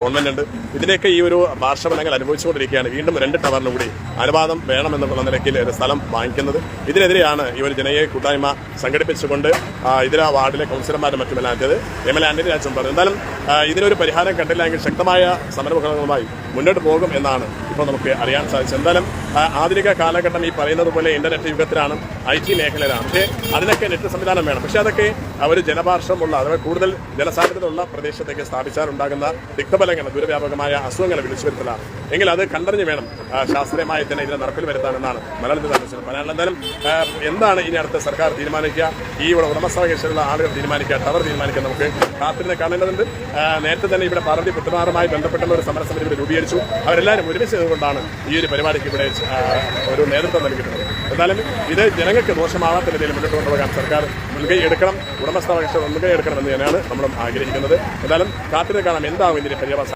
Government ഉണ്ട്. ഇതിലേക്ക് ഈ ഒരു പാർശ്വഫലങ്ങൾ അനുഭവിച്ചുകൊണ്ടിരിക്കുകയാണ്. വീണ്ടും 2 ടവറിന് കൂടി അനുവാദം വേണമെന്നുള്ള നിലയ്ക്ക് ഒരു സ്ഥലം വാങ്ങിക്കുന്നത്. ഇതിനെതിരെയാണ് ഈ ഒരു ജനകീയ കൂട്ടായ്മ സംഘടിപ്പിച്ചുകൊണ്ട് ഇതിലെ വാർഡിലെ കൗൺസിലർമാരും മറ്റുമെല്ലാം എത്തിയത്. MLA ആന്റണി രാജൻ പറഞ്ഞു. എന്തായാലും ഇതിനൊരു പരിഹാരം കണ്ടില്ലെങ്കിൽ ശക്തമായ സമരമുഖങ്ങളുമായി മുന്നോട്ട് പോകും എന്നാണ് ഇപ്പോൾ നമുക്ക് അറിയാൻ സാധിച്ചത്. എന്തായാലും ആധുനിക കാലഘട്ടം ഈ പറയുന്നത് പോലെ ഇന്റർനെറ്റ് യുഗത്തിലാണ്, IT മേഖലയിലാണ്. പക്ഷേ അതിനൊക്കെ നെറ്റ് സംവിധാനം വേണം. പക്ഷേ അതൊക്കെ ഒരു ജനപാർശ്വമുള്ള അഥവാ കൂടുതൽ ജനസാന്ദ്രതയുള്ള പ്രദേശത്തേക്ക് സ്ഥാപിച്ചാലുണ്ടാകുന്ന തിക്തഫലങ്ങൾ, ദുരവ്യാപകമായ അസുഖങ്ങൾ വിളിച്ചു വരുത്തലാണ്. എങ്കിൽ അത് കണ്ടറിഞ്ഞ് വേണം ശാസ്ത്രീയമായി തന്നെ ഇതിനെ നടപ്പിൽ വരുത്താനെന്നാണ് മലയാളത്തിൽ പറയാനുള്ളത്. എന്തായാലും എന്താണ് ഇനി അടുത്ത സർക്കാർ തീരുമാനിക്കുക, ഈ ഉടമസ്ഥാവകാശമുള്ള ആളുകൾ തീരുമാനിക്കുക, ടവർ തീരുമാനിക്കുക, നമുക്ക് കാത്തിരുന്ന് കാണേണ്ടതുണ്ട്. നേരത്തെ തന്നെ ഇവിടെ പാർവതി പുത്രമാറുമായി ബന്ധപ്പെട്ടുള്ള ഒരു സമരസമിതി ഇവിടെ രൂപീകരിച്ചു. അവരെല്ലാവരും ഒരുമിച്ച് നിന്നുകൊണ്ടാണ് ഈ ഒരു പരിപാടിക്ക് ഇവിടെ ഒരു നേതൃത്വം നൽകിയിട്ടുള്ളത്. എന്നാലും ഇത് ജനങ്ങൾക്ക് ദോഷമാവാത്ത രീതിയിൽ മുന്നോട്ട് കൊണ്ടുപോകാൻ സർക്കാർ മുൻകൈ എടുക്കണം, ഉടമസ്ഥാവകാശം മുൻകൈ എടുക്കണം എന്ന് തന്നെയാണ് നമ്മളും ആഗ്രഹിക്കുന്നത്. എന്തായാലും കാത്തിരുന്ന് കാണാം എന്താവും ഇതിന്റെ പര്യവസാനം.